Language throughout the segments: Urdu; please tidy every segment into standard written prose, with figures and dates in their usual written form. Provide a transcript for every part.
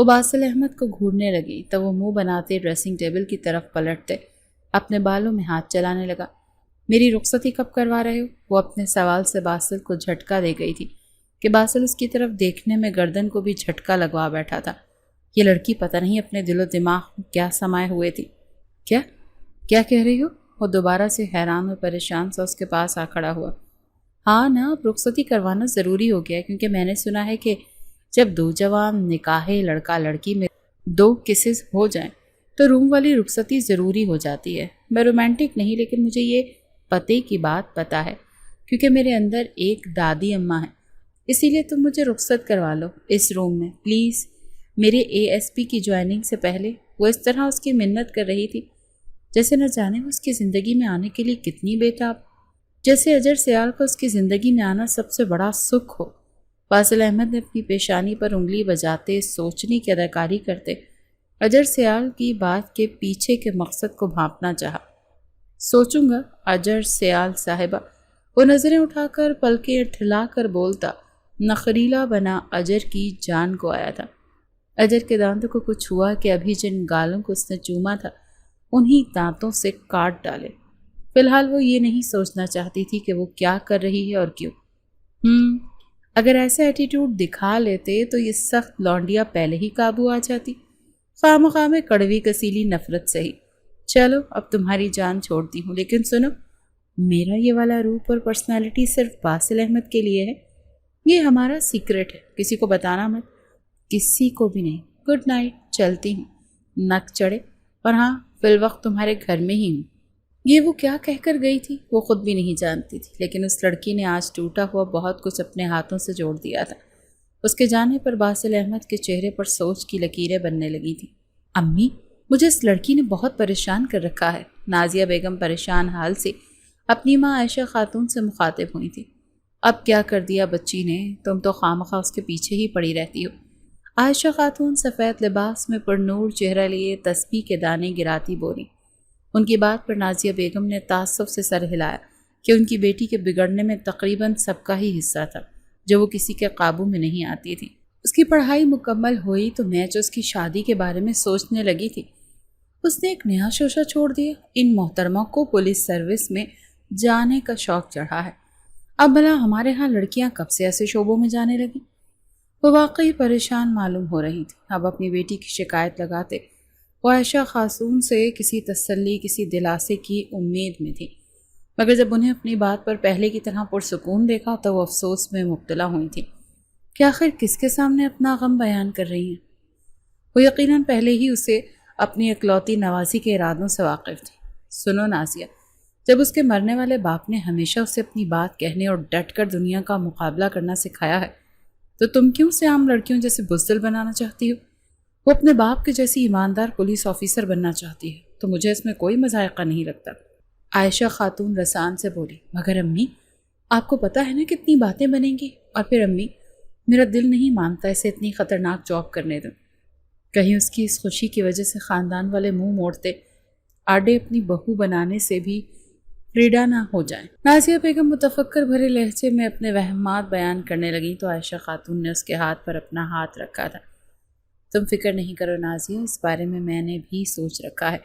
وہ باسل احمد کو گھورنے لگی تو وہ منہ بناتے ڈریسنگ ٹیبل کی طرف پلٹتے اپنے بالوں میں ہاتھ چلانے لگا۔ میری رخصتی کب کروا رہے ہو؟ وہ اپنے سوال سے باسل کو جھٹکا دے گئی تھی کہ باسل اس کی طرف دیکھنے میں گردن کو بھی جھٹکا لگوا بیٹھا تھا۔ یہ لڑکی پتہ نہیں اپنے دل و دماغ میں کیا سمائے ہوئے تھی۔ کیا کیا کہہ رہی ہو؟ وہ دوبارہ سے حیران اور پریشان سا اس کے پاس آ کھڑا ہوا۔ ہاں نا، اب رخصتی کروانا ضروری ہو گیا ہے، کیونکہ میں نے سنا ہے کہ جب دو جوان نکاحے لڑکا لڑکی میں 2 کسز ہو جائیں تو روم والی رخصتی ضروری ہو جاتی ہے۔ میں رومانٹک نہیں، لیکن مجھے یہ پتے کی بات پتہ ہے، کیونکہ میرے اندر ایک دادی اماں ہے، اسی لیے تم مجھے رخصت کروا لو اس روم میں پلیز۔ میرے ASP کی جوائننگ سے پہلے وہ اس طرح اس کی منت کر رہی تھی جیسے نہ جانے وہ اس کی زندگی میں آنے کے لیے کتنی بےتاب، جیسے اجر سیال کا اس کی زندگی میں آنا سب سے بڑا سکھ ہو۔ باسل احمد نے اپنی پیشانی پر انگلی بجاتے سوچنے کی اداکاری کرتے اجر سیال کی بات کے پیچھے کے مقصد کو بھانپنا چاہا۔ سوچوں گا اجر سیال صاحبہ، وہ نظریں اٹھا کر پلکیں ٹھلا کر بولتا نخریلا بنا اجر کی جان کو آیا تھا۔ اجر کے دانتوں کو کچھ ہوا کہ ابھی جن گالوں کو اس نے چوما تھا انہی دانتوں سے کاٹ ڈالے۔ فی الحال وہ یہ نہیں سوچنا چاہتی تھی کہ وہ کیا کر رہی ہے اور کیوں۔ اگر ایسا ایٹیٹیوڈ دکھا لیتے تو یہ سخت لونڈیا پہلے ہی قابو آ جاتی، خواہ میں کڑوی کسیلی نفرت سے ہی۔ چلو اب تمہاری جان چھوڑتی ہوں، لیکن سنو، میرا یہ والا روپ اور پرسنالٹی صرف باسل احمد کے لیے ہے، یہ ہمارا سیکرٹ ہے، کسی کو بتانا مت، کسی کو بھی نہیں۔ گڈ نائٹ، چلتی ہوں۔ نک چڑھے، اور ہاں فی الوقت تمہارے گھر میں ہی ہوں۔ یہ وہ کیا کہہ کر گئی تھی وہ خود بھی نہیں جانتی تھی، لیکن اس لڑکی نے آج ٹوٹا ہوا بہت کچھ اپنے ہاتھوں سے جوڑ دیا تھا۔ اس کے جانے پر باسل احمد کے چہرے پر سوچ کی لکیریں بننے لگی تھیں۔ امی، مجھے اس لڑکی نے بہت پریشان کر رکھا ہے۔ نازیہ بیگم پریشان حال سے اپنی ماں عائشہ خاتون سے مخاطب ہوئی تھی۔ اب کیا کر دیا بچی نے، تم تو خامخواہ اس کے پیچھے ہی پڑی رہتی ہو۔ عائشہ خاتون سفید لباس میں پر نور چہرہ لیے تسبیح کے دانے گراتی بولی۔ ان کی بات پر نازیہ بیگم نے تعصب سے سر ہلایا کہ ان کی بیٹی کے بگڑنے میں تقریباً سب کا ہی حصہ تھا، جو وہ کسی کے قابو میں نہیں آتی تھی۔ اس کی پڑھائی مکمل ہوئی تو میچ اس کی شادی کے بارے میں سوچنے لگی تھی۔ اس نے ایک نیا شوشہ چھوڑ دیا، ان محترموں کو پولیس سروس میں جانے کا شوق چڑھا ہے۔ اب بھلا ہمارے ہاں لڑکیاں کب سے ایسے شعبوں میں جانے لگیں؟ وہ واقعی پریشان معلوم ہو رہی تھی۔ اب اپنی بیٹی کی شکایت لگاتے وہ عائشہ خاتون سے کسی تسلی، کسی دلاسے کی امید میں تھی، مگر جب انہیں اپنی بات پر پہلے کی طرح پرسکون دیکھا تو وہ افسوس میں مبتلا ہوئی تھی کہ آخر کس کے سامنے اپنا غم بیان کر رہی ہیں۔ وہ یقیناً پہلے ہی اسے اپنی اکلوتی نوازی کے ارادوں سے واقف تھی۔ سنو نازیہ، جب اس کے مرنے والے باپ نے ہمیشہ اسے اپنی بات کہنے اور ڈٹ کر دنیا کا مقابلہ کرنا سکھایا ہے، تو تم کیوں اسے عام لڑکیوں جیسے بزدل بنانا چاہتی ہو؟ وہ اپنے باپ کے جیسی ایماندار پولیس آفیسر بننا چاہتی ہے، تو مجھے اس میں کوئی مذائقہ نہیں لگتا۔ عائشہ خاتون رسان سے بولی، مگر امی، آپ کو پتہ ہے نا کتنی باتیں بنیں گی، اور پھر امی، میرا دل نہیں مانتا اسے اتنی خطرناک جاب کرنے دوں، کہیں اس کی اس خوشی کی وجہ سے خاندان والے منہ موڑتے آڈے اپنی بہو بنانے سے بھی فریڈا نہ ہو جائیں۔ نازیہ بیگم متفکر بھرے لہجے میں اپنے وہمات بیان کرنے لگی تو عائشہ خاتون نے اس کے ہاتھ پر اپنا ہاتھ رکھا تھا۔ تم فکر نہیں کرو نازیہ، اس بارے میں نے بھی سوچ رکھا ہے۔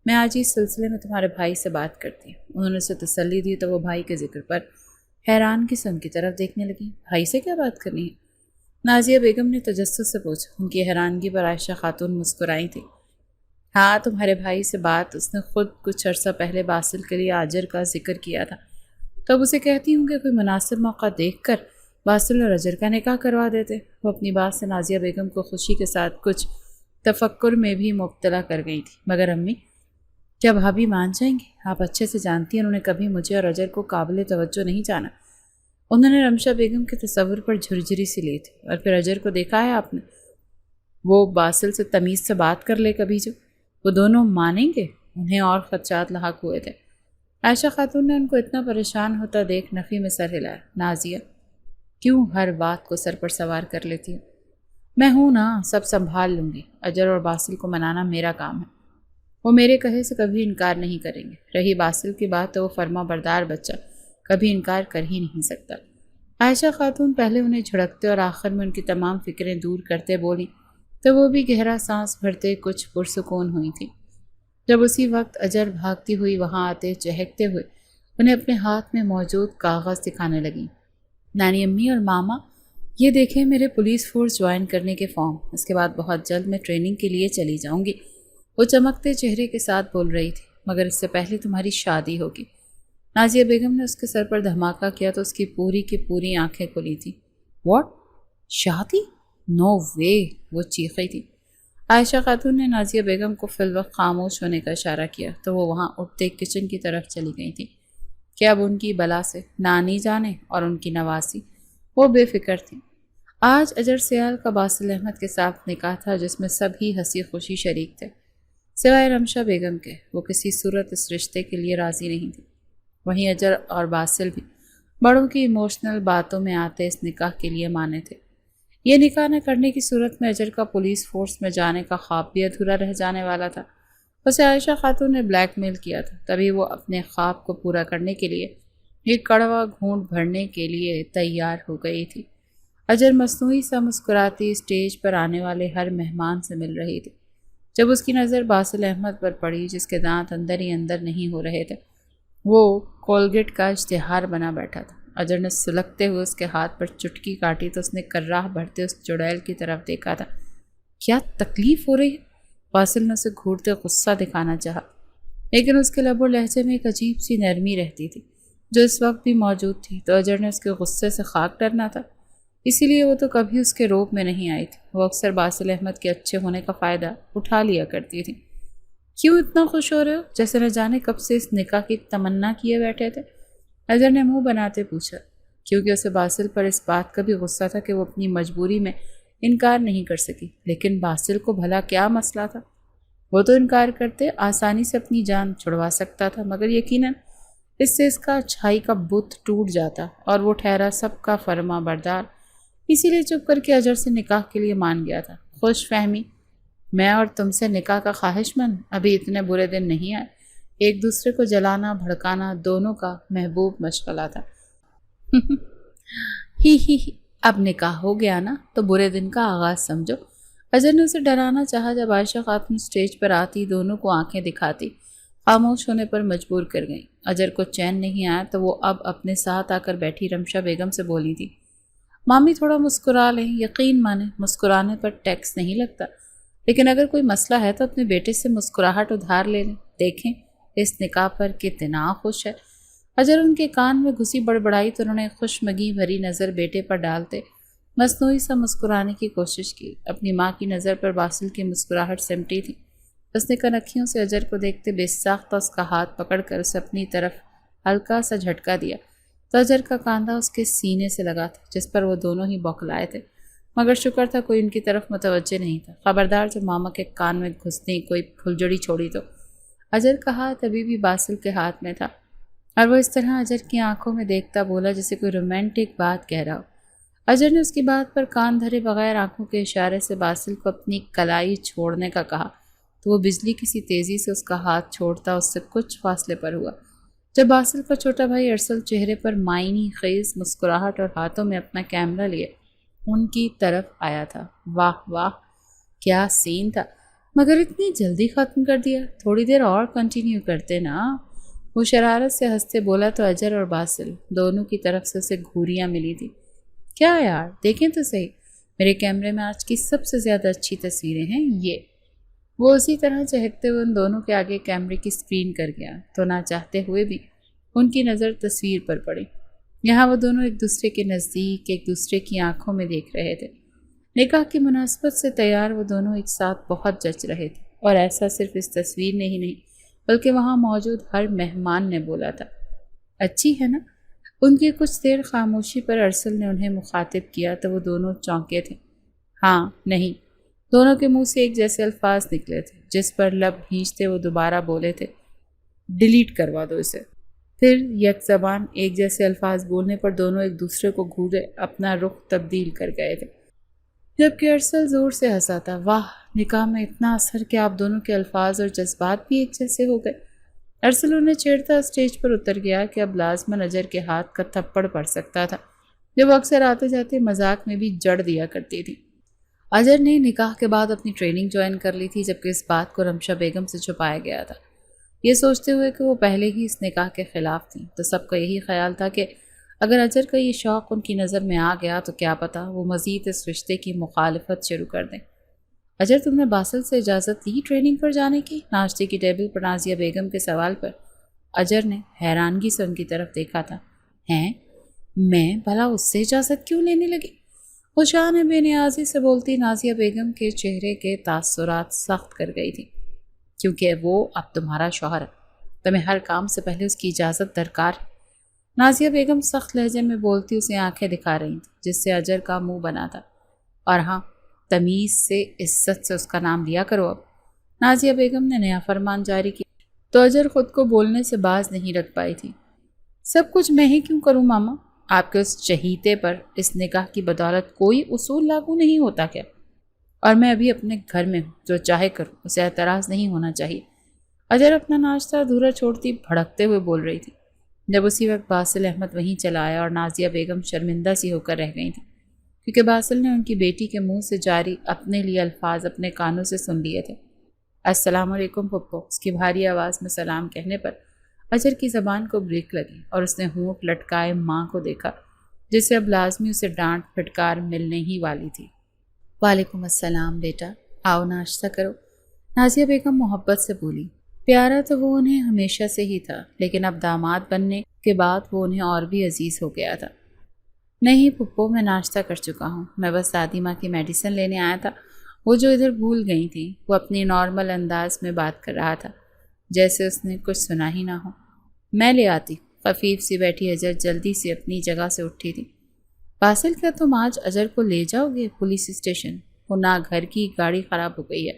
میں آج اس سلسلے میں تمہارے بھائی سے بات کرتی ہوں۔ انہوں نے اسے تسلی دی تو وہ بھائی کے ذکر پر حیران قسم کی طرف دیکھنے لگی۔ بھائی سے کیا بات کرنی ہے؟ نازیہ بیگم نے تجسس سے پوچھا۔ ان کی حیرانگی پر عائشہ خاتون مسکرائی تھی۔ ہاں، تمہارے بھائی سے بات اس نے خود کچھ عرصہ پہلے باسل کے لیے اجر کا ذکر کیا تھا، تو اب اسے کہتی ہوں کہ کوئی مناسب موقع دیکھ کر باسل اور اجر کا نکاح کروا دیتے۔ وہ اپنی بات سے نازیہ بیگم کو خوشی کے ساتھ کچھ تفکر میں بھی مبتلا کر گئی تھی۔ مگر امی، کیا بھابھی مان جائیں گی؟ آپ اچھے سے جانتی ہیں انہوں نے کبھی مجھے اور اجر کو قابل توجہ نہیں جانا۔ انہوں نے رمشا بیگم کے تصور پر جھرجھری سی لی تھی۔ اور پھر اجر کو دیکھا ہے آپ نے؟ وہ باسل سے تمیز سے بات کر لے کبھی، جو وہ دونوں مانیں گے؟ انہیں اور خدشات لاحق ہوئے تھے۔ عائشہ خاتون نے ان کو اتنا پریشان ہوتا دیکھ نفی میں سر ہلایا۔ نازیہ، کیوں ہر بات کو سر پر سوار کر لیتی ہوں؟ میں ہوں نا، سب سنبھال لوں گی۔ اجر اور باسل کو منانا میرا کام ہے، وہ میرے کہے سے کبھی انکار نہیں کریں گے۔ رہی باسل کی بات تو وہ فرما بردار بچہ کبھی انکار کر ہی نہیں سکتا۔ عائشہ خاتون پہلے انہیں جھڑکتے اور آخر میں ان کی تمام فکریں دور کرتے بولی، تو وہ بھی گہرا سانس بھرتے کچھ پرسکون ہوئی تھی۔ جب اسی وقت اجر بھاگتی ہوئی وہاں آتے چہکتے ہوئے انہیں اپنے ہاتھ میں موجود کاغذ دکھانے لگیں۔ نانی امی اور ماما، یہ دیکھیں میرے پولیس فورس جوائن کرنے کے فارم، اس کے بعد بہت جلد میں ٹریننگ کے لیے چلی جاؤں گی۔ وہ چمکتے چہرے کے ساتھ بول رہی تھی، مگر اس سے پہلے تمہاری شادی ہوگی۔ نازیہ بیگم نے اس کے سر پر دھماکہ کیا تو اس کی پوری آنکھیں کھلی تھی۔ واٹ؟ شادی؟ نو وے! وہ چیخی تھی۔ عائشہ خاتون نے نازیہ بیگم کو فی الوقت خاموش ہونے کا اشارہ کیا تو وہ وہاں اٹھتے کچن کی طرف چلی گئی تھی کہ اب ان کی بلا سے نانی جانے اور ان کی نواسی۔ وہ بے فکر تھی۔ آج اجر سیال کا باسل احمد کے ساتھ نکاح تھا جس میں سب ہی ہنسی خوشی شریک تھے سوائے رمشا بیگم کے۔ وہ کسی صورت اس رشتے کے لیے راضی نہیں تھی۔ وہیں اجر اور باسل بھی بڑوں کی ایموشنل باتوں میں آتے اس نکاح کے لیے مانے تھے۔ یہ نکاح نہ کرنے کی صورت میں اجر کا پولیس فورس میں جانے کا خواب بھی ادھورا رہ جانے والا تھا۔ اسے عائشہ خاتون نے بلیک میل کیا تھا، تبھی وہ اپنے خواب کو پورا کرنے کے لیے ایک کڑوا گھونٹ بھرنے کے لیے تیار ہو گئی تھی۔ اجر مصنوعی سا مسکراتی اسٹیج پر آنے والے ہر مہمان سے مل رہی تھی۔ جب اس کی نظر باسل احمد پر پڑی جس کے دانت اندر ہی اندر نہیں ہو رہے تھے، وہ کولگیٹ کا اشتہار بنا بیٹھا تھا۔ اجر نے سلگتے ہوئے اس کے ہاتھ پر چٹکی کاٹی تو اس نے کراہ بھرتے اس چڑیل کی طرف دیکھا تھا۔ کیا تکلیف ہو رہی ہے؟ باسل نے اسے گھورتے غصہ دکھانا چاہا، لیکن اس کے لب و لہجے میں ایک عجیب سی نرمی رہتی تھی جو اس وقت بھی موجود تھی، تو اجر نے اس کے غصے سے خاک ڈرنا تھا۔ اسی لیے وہ تو کبھی اس کے روپ میں نہیں آئی تھی۔ وہ اکثر باسل احمد کے اچھے ہونے کا فائدہ اٹھا لیا کرتی تھی۔ کیوں اتنا خوش ہو رہے ہو؟ جیسے نہ جانے کب سے اس نکاح کی تمنا کیے بیٹھے تھے؟ اجر نے منہ بناتے پوچھا، کیونکہ اسے باسل پر اس بات کا بھی غصہ تھا کہ وہ اپنی مجبوری میں انکار نہیں کر سکی۔ لیکن باسل کو بھلا کیا مسئلہ تھا؟ وہ تو انکار کرتے آسانی سے اپنی جان چھڑوا سکتا تھا، مگر یقیناً اس سے اس کا اچھائی کا بت ٹوٹ جاتا اور وہ ٹھہرا سب کا فرما بردار۔ اسی لیے چپ کر کے اجر سے نکاح کے لیے مان گیا تھا۔ خوش فہمی، میں اور تم سے نکاح کا خواہش مند، ابھی اتنے برے دن نہیں آئے۔ ایک دوسرے کو جلانا بھڑکانا دونوں کا محبوب مشغلہ تھا۔ ہی اب نکاح ہو گیا نا تو برے دن کا آغاز سمجھو۔ اجر نے اسے ڈرانا چاہا۔ جب عائشہ خاتون سٹیج پر آتی دونوں کو آنکھیں دکھاتی خاموش ہونے پر مجبور کر گئیں۔ اجر کو چین نہیں آیا تو وہ اب اپنے ساتھ آ کر بیٹھی رمشا بیگم سے بولی تھی، مامی تھوڑا مسکرا لیں، یقین مانیں مسکرانے پر ٹیکس نہیں لگتا، لیکن اگر کوئی مسئلہ ہے تو اپنے بیٹے سے مسکراہٹ ادھار لے لیں، دیکھیں اس نکاح پر کتنا خوش ہے۔ اجر ان کے کان میں گھسی بڑبڑائی تو انہوں نے خوشمگی بھری نظر بیٹے پر ڈالتے مصنوعی سا مسکرانے کی کوشش کی۔ اپنی ماں کی نظر پر باسل کی مسکراہٹ سمٹی تھی۔ اس نے کنکھیوں سے اجر کو دیکھتے بے ساختہ اس کا ہاتھ پکڑ کر اسے اپنی طرف ہلکا سا جھٹکا دیا تو اجر کا کاندھا اس کے سینے سے لگا تھا جس پر وہ دونوں ہی بوکھلائے تھے، مگر شکر تھا کوئی ان کی طرف متوجہ نہیں تھا۔ خبردار جو ماما کے کان میں گھسنے کوئی پھلجڑی چھوڑی تو۔ اجر کا ہاتھ ابھی بھی باسل کے ہاتھ میں تھا اور وہ اس طرح اجر کی آنکھوں میں دیکھتا بولا جیسے کوئی رومانٹک بات کہہ رہا ہو۔ اجر نے اس کی بات پر کان دھرے بغیر آنکھوں کے اشارے سے باسل کو اپنی کلائی چھوڑنے کا کہا تو وہ بجلی کسی تیزی سے اس کا ہاتھ چھوڑتا اس سے کچھ فاصلے پر ہوا۔ جب باسل کا چھوٹا بھائی ارسل چہرے پر معنی خیز مسکراہٹ اور ہاتھوں میں اپنا کیمرہ لیے ان کی طرف آیا تھا، واہ واہ کیا سین تھا، مگر اتنی جلدی ختم کر دیا، تھوڑی دیر اور کنٹینیو کرتے نا۔ وہ شرارت سے ہنستے بولا تو اجر اور باسل دونوں کی طرف سے اسے گھوریاں ملی تھی۔ کیا یار دیکھیں تو صحیح، میرے کیمرے میں آج کی سب سے زیادہ اچھی تصویریں ہیں یہ۔ وہ اسی طرح چہکتے ہوئے ان دونوں کے آگے کیمرے کی اسکرین کر گیا تو نہ چاہتے ہوئے بھی ان کی نظر تصویر پر پڑی۔ یہاں وہ دونوں ایک دوسرے کے نزدیک ایک دوسرے کی آنکھوں میں دیکھ رہے تھے۔ نکاح کی مناسبت سے تیار وہ دونوں ایک ساتھ بہت جچ رہے تھے، اور ایسا صرف اس تصویر نے ہی نہیں بلکہ وہاں موجود ہر مہمان نے بولا تھا۔ اچھی ہے نا؟ ان کی کچھ دیر خاموشی پر ارسل نے انہیں مخاطب کیا تو وہ دونوں چونکے تھے۔ ہاں نہیں، دونوں کے منہ سے ایک جیسے الفاظ نکلے تھے، جس پر لب بھینچتے وہ دوبارہ بولے تھے، ڈیلیٹ کروا دو اسے۔ پھر یک زبان ایک جیسے الفاظ بولنے پر دونوں ایک دوسرے کو گھورے اپنا رخ تبدیل کر گئے تھے، جبکہ ارسل زور سے ہنسا تھا۔ واہ، نکاح میں اتنا اثر کہ آپ دونوں کے الفاظ اور جذبات بھی ایک جیسے ہو گئے۔ ارسل انہیں چھیڑتا اسٹیج پر اتر گیا کہ اب لازماً اجر کے ہاتھ کا تھپڑ پڑ سکتا تھا جو وہ اکثر آتے جاتے مذاق میں بھی جڑ دیا کرتی تھی۔ اجر نے نکاح کے بعد اپنی ٹریننگ جوائن کر لی تھی، جبکہ اس بات کو رمشا بیگم سے چھپایا گیا تھا، یہ سوچتے ہوئے کہ وہ پہلے ہی اس نکاح کے خلاف تھیں۔ تو سب کا یہی خیال تھا کہ اگر اجر کا یہ شوق ان کی نظر میں آ گیا تو کیا پتہ وہ مزید اس رشتے کی مخالفت شروع کر دیں۔ اجر، تم نے باسل سے اجازت لی ٹریننگ پر جانے کی؟ ناشتے کی ٹیبل پر نازیہ بیگم کے سوال پر اجر نے حیرانگی سے ان کی طرف دیکھا تھا۔ ہیں؟ میں بھلا اس سے اجازت کیوں لینے لگی؟ وہ شان بے نیازی سے بولتی نازیہ بیگم کے چہرے کے تاثرات سخت کر گئی تھی۔ کیونکہ وہ اب تمہارا شوہر ہے، تمہیں ہر کام سے پہلے اس کی اجازت درکار ہے۔ نازیہ بیگم سخت لہجے میں بولتی اسے آنکھیں دکھا رہی تھیں، جس سے اجر کا منہ بنا تھا۔ اور ہاں، تمیز سے عزت سے اس کا نام لیا کرو اب۔ نازیہ بیگم نے نیا فرمان جاری کیا تو اجر خود کو بولنے سے باز نہیں رکھ پائی تھی۔ سب کچھ میں ہی کیوں کروں ماما؟ آپ کے اس چہیتے پر اس نکاح کی بدولت کوئی اصول لاگو نہیں ہوتا کیا؟ اور میں ابھی اپنے گھر میں ہوں، جو چاہے کروں، اسے اعتراض نہیں ہونا چاہیے۔ اجر اپنا ناشتہ ادھورا چھوڑتی بھڑکتے ہوئے بول رہی تھی، جب اسی وقت باسل احمد وہیں چلا آیا اور نازیہ بیگم شرمندہ سی ہو کر رہ گئی تھی، کیونکہ باسل نے ان کی بیٹی کے منہ سے جاری اپنے لیے الفاظ اپنے کانوں سے سن لیے تھے۔ السلام علیکم پھپھو، اس کی بھاری آواز میں سلام کہنے پر اجر کی زبان کو بریک لگی اور اس نے ہونٹ لٹکائے ماں کو دیکھا، جس سے اب لازمی اسے ڈانٹ پھٹکار ملنے ہی والی تھی۔ وعلیکم السلام بیٹا، آؤ ناشتہ کرو، نازیہ بیگم محبت سے بولی۔ پیارا تو وہ انہیں ہمیشہ سے ہی تھا، لیکن اب داماد بننے کے بعد وہ انہیں اور بھی عزیز ہو گیا تھا۔ نہیں پھپھو، میں ناشتہ کر چکا ہوں، میں بس دادی ماں کی میڈیسن لینے آیا تھا۔ وہ جو ادھر بھول گئی تھی، وہ اپنی نارمل انداز میں بات کر رہا تھا، جیسے اس نے کچھ سنا ہی نہ ہو۔ میں لے آتی۔ خفیف سی بیٹھی اجر جلدی سے اپنی جگہ سے اٹھی تھی۔ باسل، کیا تم آج اجر کو لے جاؤ گے پولیس اسٹیشن؟ وہ نہ گھر کی گاڑی خراب ہو گئی ہے۔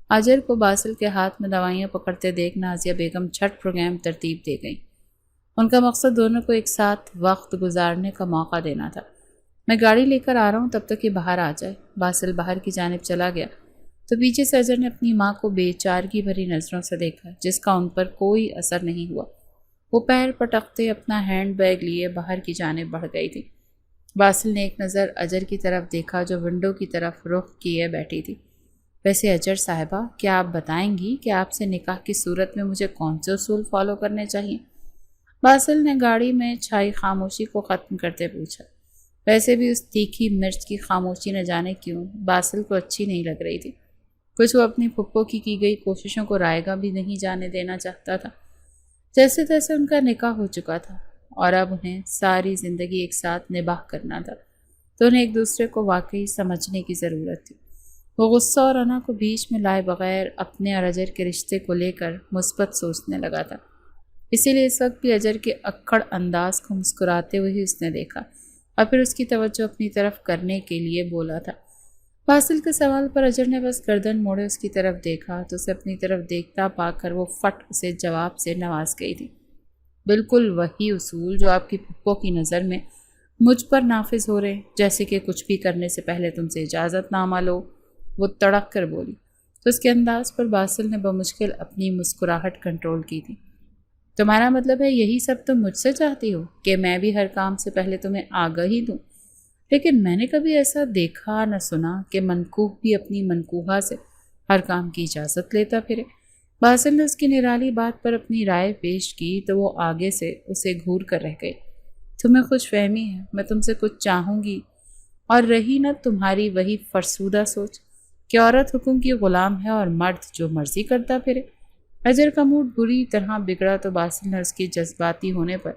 اجر کو باسل کے ہاتھ میں دوائیاں پکڑتے دیکھ نازیہ بیگم چھٹ پروگرام ترتیب دے گئیں۔ ان کا مقصد دونوں کو ایک ساتھ وقت گزارنے کا موقع دینا تھا۔ میں گاڑی لے کر آ رہا ہوں، تب تک یہ باہر آ جائے۔ باسل باہر کی جانب چلا گیا تو پیچھے سے اجر نے اپنی ماں کو بے چارگی بھری نظروں سے دیکھا، جس کا ان پر کوئی اثر نہیں ہوا۔ وہ پیر پٹکتے اپنا ہینڈ بیگ لیے باہر کی جانب بڑھ گئی تھی۔ باسل نے ایک نظر اجر کی طرف دیکھا، جو ونڈو کی طرف رخ کیے بیٹھی تھی۔ ویسے اجر صاحبہ، کیا آپ بتائیں گی کہ آپ سے نکاح کی صورت میں مجھے کون سے اصول فالو کرنے چاہیے؟ باسل نے گاڑی میں چھائی خاموشی کو ختم کرتے پوچھا۔ ویسے بھی اس تیکھی مرچ کی خاموشی نہ جانے کیوں باسل کو اچھی نہیں لگ رہی تھی۔ کچھ وہ اپنی پھپھو کی گئی کوششوں کو رائگاں بھی نہیں جانے دینا چاہتا تھا۔ جیسے تیسے ان کا نکاح ہو چکا تھا اور اب انہیں ساری زندگی ایک ساتھ نباہ کرنا تھا، تو انہیں ایک دوسرے کو واقعی سمجھنے کی ضرورت تھی۔ وہ غصہ اور انا کو بیچ میں لائے بغیر اپنے اور اجر کے رشتے کو لے کر مثبت سوچنے لگا تھا۔ اسی لیے اس وقت بھی اجر کے اکڑ انداز کو مسکراتے ہوئے ہی اس نے دیکھا اور پھر اس کی توجہ اپنی طرف کرنے کے لیے بولا تھا۔ باسل کے سوال پر اجر نے بس گردن موڑے اس کی طرف دیکھا تو اسے اپنی طرف دیکھتا پا کر وہ فٹ اسے جواب سے نواز گئی تھی۔ بالکل وہی اصول جو آپ کی پھپھو کی نظر میں مجھ پر نافذ ہو رہے، جیسے کہ کچھ بھی کرنے سے پہلے تم سے اجازت نامہ لو، وہ تڑک کر بولی۔ تو اس کے انداز پر باسل نے بمشکل اپنی مسکراہٹ کنٹرول کی تھی۔ تمہارا مطلب ہے یہی سب تم مجھ سے چاہتی ہو کہ میں بھی ہر کام سے پہلے تمہیں آگاہی دوں؟ لیکن میں نے کبھی ایسا دیکھا نہ سنا کہ منکوح بھی اپنی منکوحہ سے ہر کام کی اجازت لیتا پھرے۔ باسل نے اس کی نرالی بات پر اپنی رائے پیش کی تو وہ آگے سے اسے گھور کر رہ گئی۔ تمہیں خوش فہمی ہے میں تم سے کچھ چاہوں گی، اور رہی نہ تمہاری وہی فرسودہ سوچ کہ عورت حکم کی غلام ہے اور مرد جو مرضی کرتا پھرے۔ اجر کا موڈ بری طرح بگڑا تو باسل نے اس کی جذباتی ہونے پر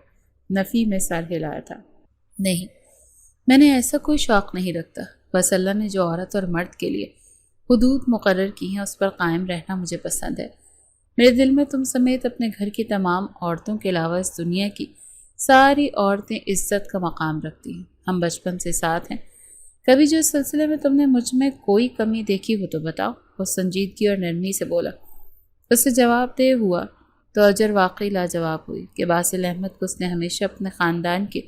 نفی میں سر ہلایا تھا۔ نہیں، میں نے ایسا کوئی شوق نہیں رکھتا، بس اللہ نے جو عورت اور مرد کے لیے حدود مقرر کی ہیں اس پر قائم رہنا مجھے پسند ہے۔ میرے دل میں تم سمیت اپنے گھر کی تمام عورتوں کے علاوہ اس دنیا کی ساری عورتیں عزت کا مقام رکھتی ہیں۔ ہم بچپن سے ساتھ ہیں، کبھی جو اس سلسلے میں تم نے مجھ میں کوئی کمی دیکھی ہو تو بتاؤ، وہ سنجیدگی اور نرمی سے بولا۔ اس سے جواب دے ہوا تو اجر واقعی لاجواب ہوئی کہ باسل احمد کو اس نے ہمیشہ اپنے خاندان کے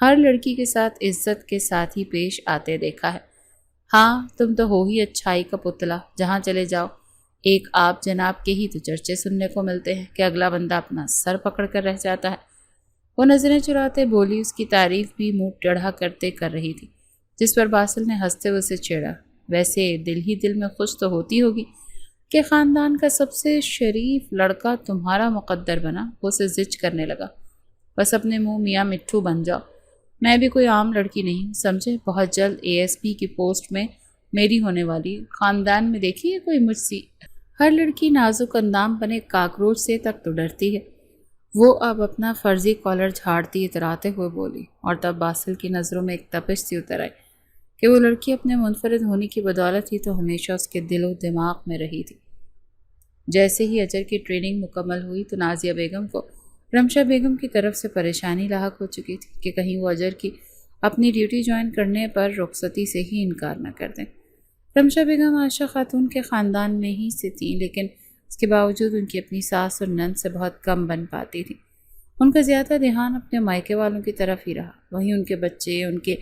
ہر لڑکی کے ساتھ عزت کے ساتھ ہی پیش آتے دیکھا ہے۔ ہاں، تم تو ہو ہی اچھائی کا پتلا، جہاں چلے جاؤ ایک آپ جناب کے ہی تو چرچے سننے کو ملتے ہیں کہ اگلا بندہ اپنا سر پکڑ کر رہ جاتا ہے۔ وہ نظریں چراتے بولی، اس کی تعریف بھی منہ ٹیڑھا کرتے کر رہی تھی، جس پر باسل نے ہنستے ہوئے اسے چھیڑا۔ ویسے دل ہی دل میں خوش تو ہوتی ہوگی کہ خاندان کا سب سے شریف لڑکا تمہارا مقدر بنا۔ وہ اسے زج کرنے لگا۔ بس اپنے منہ میاں مٹھو بن جاؤ، میں بھی کوئی عام لڑکی نہیں، سمجھے؟ بہت جلد ASP کی پوسٹ میں میری ہونے والی، خاندان میں دیکھی ہے کوئی مجھ سی؟ ہر لڑکی نازک اندام بنے کاکروچ سے تک تو ڈرتی ہے۔ وہ اب اپنا فرضی کالر جھاڑتی اتراتے ہوئے بولی، اور تب باسل کی نظروں میں ایک تپش سی اتر آئی کہ وہ لڑکی اپنے منفرد ہونے کی بدولت ہی تو ہمیشہ اس کے دل و دماغ میں رہی تھی۔ جیسے ہی اجر کی ٹریننگ مکمل ہوئی تو نازیہ بیگم کو رمشا بیگم کی طرف سے پریشانی لاحق ہو چکی تھی کہ کہیں وہ اجر کی اپنی ڈیوٹی جوائن کرنے پر رخصتی سے ہی انکار نہ کر دیں۔ رمشا بیگم عائشہ خاتون کے خاندان میں ہی سے تھیں، لیکن اس کے باوجود ان کی اپنی ساس اور نند سے بہت کم بن پاتی تھی۔ ان کا زیادہ دھیان اپنے مائکے والوں کی طرف ہی رہا، وہیں ان کے بچے ان کے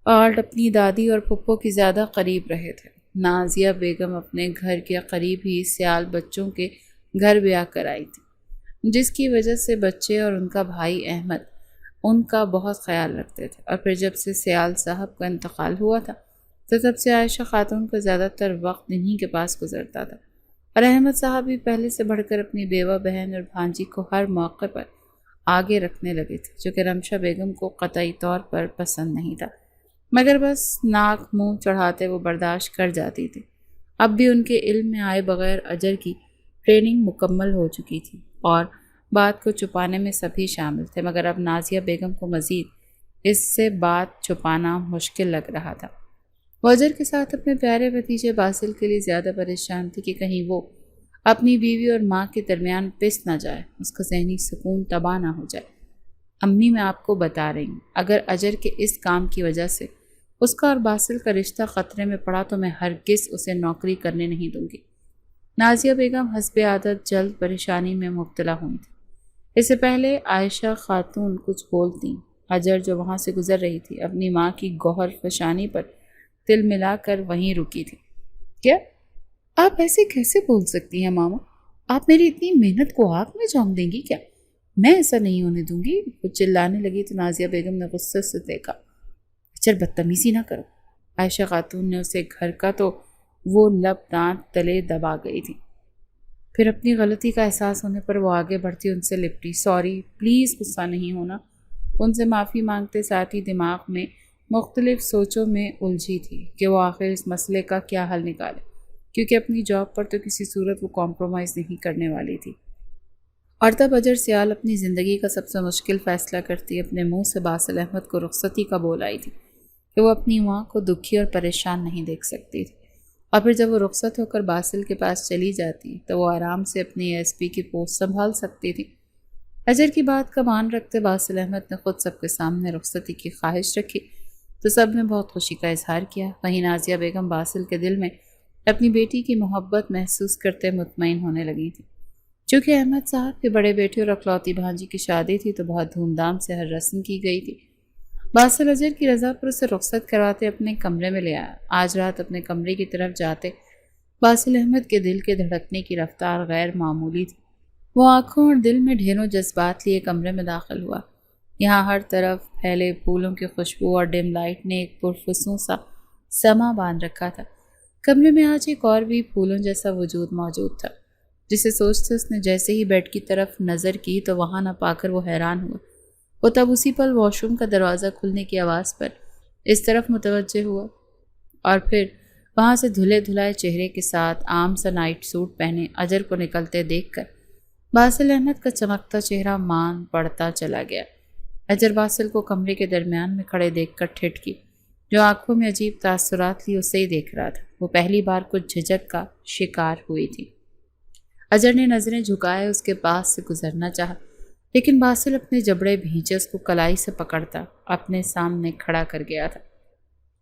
آرٹ اپنی دادی اور پھپھو کی زیادہ قریب رہے تھے۔ نازیہ بیگم اپنے گھر کے قریب ہی سیال بچوں کے گھر بیاہ کر آئی تھی، جس کی وجہ سے بچے اور ان کا بھائی احمد ان کا بہت خیال رکھتے تھے۔ اور پھر جب سے سیال صاحب کا انتقال ہوا تھا تو تب سے عائشہ خاتون کا زیادہ تر وقت انہی کے پاس گزرتا تھا، اور احمد صاحب بھی پہلے سے بڑھ کر اپنی بیوہ بہن اور بھانجی کو ہر موقع پر آگے رکھنے لگے تھے، جو کہ رمشا بیگم کو قطعی طور پر پسند نہیں تھا، مگر بس ناک منہ چڑھاتے وہ برداشت کر جاتی تھی۔ اب بھی ان کے علم میں آئے بغیر اجر کی ٹریننگ مکمل ہو چکی تھی اور بات کو چھپانے میں سبھی شامل تھے، مگر اب نازیہ بیگم کو مزید اس سے بات چھپانا مشکل لگ رہا تھا۔ وہ اجر کے ساتھ اپنے پیارے بھتیجے باسل کے لیے زیادہ پریشان تھی کہ کہیں وہ اپنی بیوی اور ماں کے درمیان پس نہ جائے، اس کا ذہنی سکون تباہ نہ ہو جائے۔ امی، میں آپ کو بتا رہی ہوں، اگر اجر کے اس کام کی وجہ سے اس کا اور باسل کا رشتہ خطرے میں پڑا تو میں ہرگز اسے نوکری کرنے نہیں دوں گی۔ نازیہ بیگم حسب عادت جلد پریشانی میں مبتلا ہوئی تھی۔ اس سے پہلے عائشہ خاتون کچھ بولتی، اجر جو وہاں سے گزر رہی تھی اپنی ماں کی گوہر فشانی پر دل ملا کر وہیں رکی تھی۔ کیا آپ ایسے کیسے بول سکتی ہیں ماما؟ آپ میری اتنی محنت کو آگ میں جھونک دیں گی کیا؟ میں ایسا نہیں ہونے دوں گی۔ وہ چلانے لگی تو نازیہ بیگم نے غصے سے دیکھا۔ اچھا بدتمیزی نہ کرو۔ عائشہ خاتون نے اسے گھر کا تو وہ لب دانت تلے دبا گئی تھی۔ پھر اپنی غلطی کا احساس ہونے پر وہ آگے بڑھتی ان سے لپٹی۔ سوری، پلیز غصہ نہیں ہونا۔ ان سے معافی مانگتے ساتھ ہی دماغ میں مختلف سوچوں میں الجھی تھی کہ وہ آخر اس مسئلے کا کیا حل نکالے، کیونکہ اپنی جاب پر تو کسی صورت وہ کمپرومائز نہیں کرنے والی تھی۔ اور تب اجر سیال اپنی زندگی کا سب سے مشکل فیصلہ کرتی اپنے منہ سے باسل احمد کو رخصتی کا بول آئی تھی کہ وہ اپنی ماں کو دکھی اور پریشان نہیں دیکھ سکتی تھی۔ اور پھر جب وہ رخصت ہو کر باسل کے پاس چلی جاتی تو وہ آرام سے اپنی ASP کی پوسٹ سنبھال سکتی تھی۔ اجر کی بات کا مان رکھتے باسل احمد نے خود سب کے سامنے رخصتی کی خواہش رکھی تو سب نے بہت خوشی کا اظہار کیا۔ وہیں نازیہ بیگم باسل کے دل میں اپنی بیٹی کی محبت محسوس کرتے مطمئن ہونے لگی تھی۔ چونکہ احمد صاحب کے بڑے بیٹے اور اکلوتی بھانجی کی شادی تھی تو بہت دھوم دھام سے ہر رسم کی گئی تھی۔ باسل اجر کی رضا پر اسے رخصت کرواتے اپنے کمرے میں لے آیا۔ آج رات اپنے کمرے کی طرف جاتے باسل احمد کے دل کے دھڑکنے کی رفتار غیر معمولی تھی۔ وہ آنکھوں اور دل میں ڈھیروں جذبات لیے کمرے میں داخل ہوا۔ یہاں ہر طرف پھیلے پھولوں کی خوشبو اور ڈم لائٹ نے ایک پرفسوں سا سما باندھ رکھا تھا۔ کمرے میں آج ایک اور بھی پھولوں جیسا وجود موجود تھا، جسے سوچتے اس نے جیسے ہی بیڈ کی طرف نظر کی تو وہاں نہ پا کر وہ حیران ہوا۔ وہ تب اسی پل واش روم کا دروازہ کھلنے کی آواز پر اس طرف متوجہ ہوا اور پھر وہاں سے دھلے دھلائے چہرے کے ساتھ عام سا نائٹ سوٹ پہنے اجر کو نکلتے دیکھ کر باسل احمد کا چمکتا چہرہ مان پڑتا چلا گیا۔ اجر باسل کو کمرے کے درمیان میں کھڑے دیکھ کر ٹھٹکی، جو آنکھوں میں عجیب تاثرات لی اسے ہی دیکھ رہا تھا۔ وہ پہلی بار کچھ جھجک کا شکار ہوئی تھی۔ اجر نے نظریں جھکائے اس کے پاس سے گزرنا چاہا، لیکن باسل اپنے جبڑے بھینچے اس کو کلائی سے پکڑتا اپنے سامنے کھڑا کر گیا تھا۔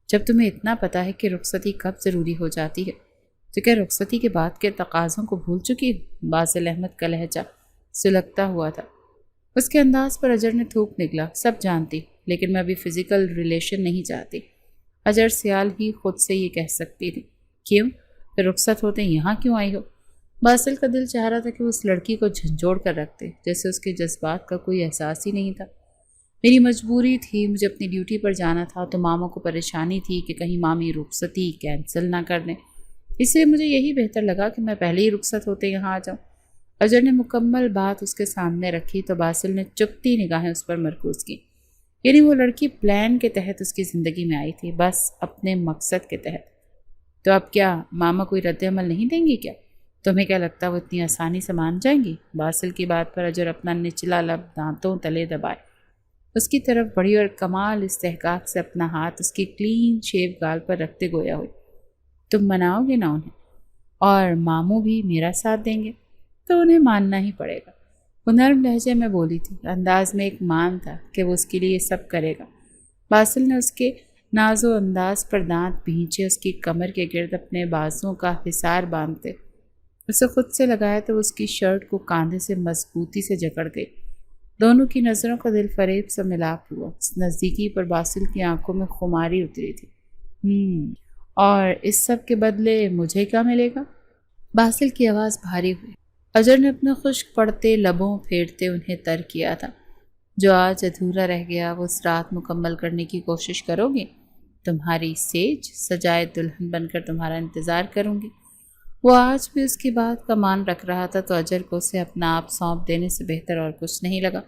جب تمہیں اتنا پتا ہے کہ رخصتی کب ضروری ہو جاتی ہے تو کیا رخصتی کے بعد کے تقاضوں کو بھول چکی ہے؟ باسل احمد کا لہجہ سلگتا ہوا تھا۔ اس کے انداز پر اجر نے تھوک نکلا، سب جانتی، لیکن میں ابھی فزیکل ریلیشن نہیں چاہتی۔ اجر سیال ہی خود سے یہ کہہ سکتی تھی۔ کیوں؟ پھر رخصت ہوتے یہاں کیوں آئی ہو؟ باسل کا دل چاہ رہا تھا کہ وہ اس لڑکی کو جھنجھوڑ کر رکھتے، جیسے اس کے جذبات کا کوئی احساس ہی نہیں تھا۔ میری مجبوری تھی، مجھے اپنی ڈیوٹی پر جانا تھا، تو ماما کو پریشانی تھی کہ کہیں مامی رخصتی کینسل نہ کر دیں، اس لیے مجھے یہی بہتر لگا کہ میں پہلے ہی رخصت ہوتے یہاں آ جاؤں۔ اجر نے مکمل بات اس کے سامنے رکھی تو باسل نے چپتی نگاہیں اس پر مرکوز کی۔ یعنی وہ لڑکی پلان کے تحت اس کی زندگی میں آئی تھی، بس اپنے مقصد کے تحت۔ تو اب کیا ماما کوئی رد عمل نہیں دیں گی کیا؟ تمہیں کیا لگتا وہ اتنی آسانی سے مان جائیں گی؟ باسل کی بات پر اجر اپنا نچلا لب دانتوں تلے دبائے اس کی طرف بڑھی اور کمال استحقاق سے اپنا ہاتھ اس کی کلین شیو گال پر رکھتے گویا ہوئی۔ تم مناؤ گے نا انہیں؟ اور ماموں بھی میرا ساتھ دیں گے؟ تو انہیں ماننا ہی پڑے گا۔ وہ نرم لہجے میں بولی تھی، انداز میں ایک مان تھا کہ وہ اس کے لیے سب کرے گا۔ باسل نے اس کے ناز و انداز پر دانت بھینچے، اس کی کمر کے گرد اپنے بازوں کا حصار باندھتے اسے خود سے لگایا تو اس کی شرٹ کو کاندھے سے مضبوطی سے جکڑ گئی۔ دونوں کی نظروں کا دل فریب سے ملاپ ہوا۔ اس نزدیکی پر باسل کی آنکھوں میں خماری اتری تھی۔ اور اس سب کے بدلے مجھے کیا ملے گا؟ باسل کی آواز بھاری ہوئی۔ اجر نے اپنے خشک پڑتے لبوں پھیرتے انہیں تر کیا تھا۔ جو آج ادھورا رہ گیا وہ اس رات مکمل کرنے کی کوشش کرو گے؟ تمہاری سیج سجائے دلہن بن کر تمہارا انتظار کروں گی۔ وہ آج بھی اس کی بات کا مان رکھ رہا تھا تو اجر کو اسے اپنا آپ سونپ دینے سے بہتر اور کچھ نہیں لگا۔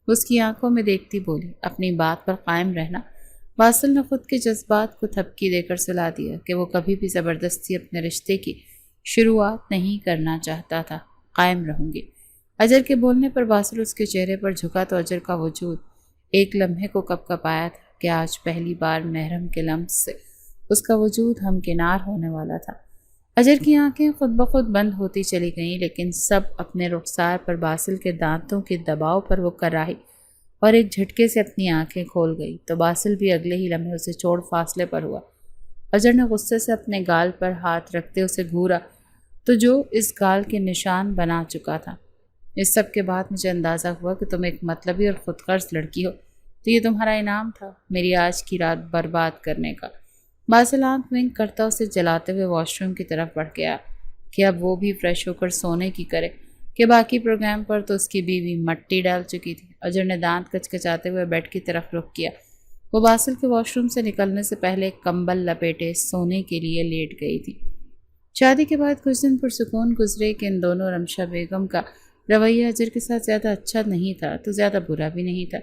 اس کی آنکھوں میں دیکھتی بولی، اپنی بات پر قائم رہنا۔ باسل نے خود کے جذبات کو تھپکی دے کر سلا دیا کہ وہ کبھی بھی زبردستی اپنے رشتے کی شروعات نہیں کرنا چاہتا تھا۔ قائم رہوں گی۔ اجر کے بولنے پر باسل اس کے چہرے پر جھکا تو اجر کا وجود ایک لمحے کو کپ کپایا تھا کہ آج پہلی بار محرم کے لمس سے اس کا وجود ہمکنار ہونے والا تھا۔ اجر کی آنکھیں خود بخود بند ہوتی چلی گئیں، لیکن سب اپنے رخسار پر باسل کے دانتوں کے دباؤ پر وہ کراہی اور ایک جھٹکے سے اپنی آنکھیں کھول گئی تو باسل بھی اگلے ہی لمحے اسے چھوڑ فاصلے پر ہوا۔ اجر نے غصے سے اپنے گال پر ہاتھ رکھتے اسے گھورا تو جو اس گال کے نشان بنا چکا تھا۔ اس سب کے بعد مجھے اندازہ ہوا کہ تم ایک مطلبی اور خود غرض لڑکی ہو، تو یہ تمہارا انعام تھا میری آج کی رات برباد کرنے کا۔ باسل آنکھ ونک کرتا اسے جلاتے ہوئے واش روم کی طرف بڑھ گیا کہ اب وہ بھی فریش ہو کر سونے کی کرے کہ باقی پروگرام پر تو اس کی بیوی مٹی ڈال چکی تھی۔ اجر نے دانت کچکچاتے ہوئے بیڈ کی طرف رخ کیا۔ وہ باسل کے واش روم سے نکلنے سے پہلے ایک کمبل لپیٹے سونے کے لیے لیٹ گئی تھی۔ شادی کے بعد کچھ دن پرسکون گزرے کہ ان دونوں رمشا بیگم کا رویہ اجر کے ساتھ زیادہ اچھا نہیں تھا تو زیادہ برا بھی نہیں تھا،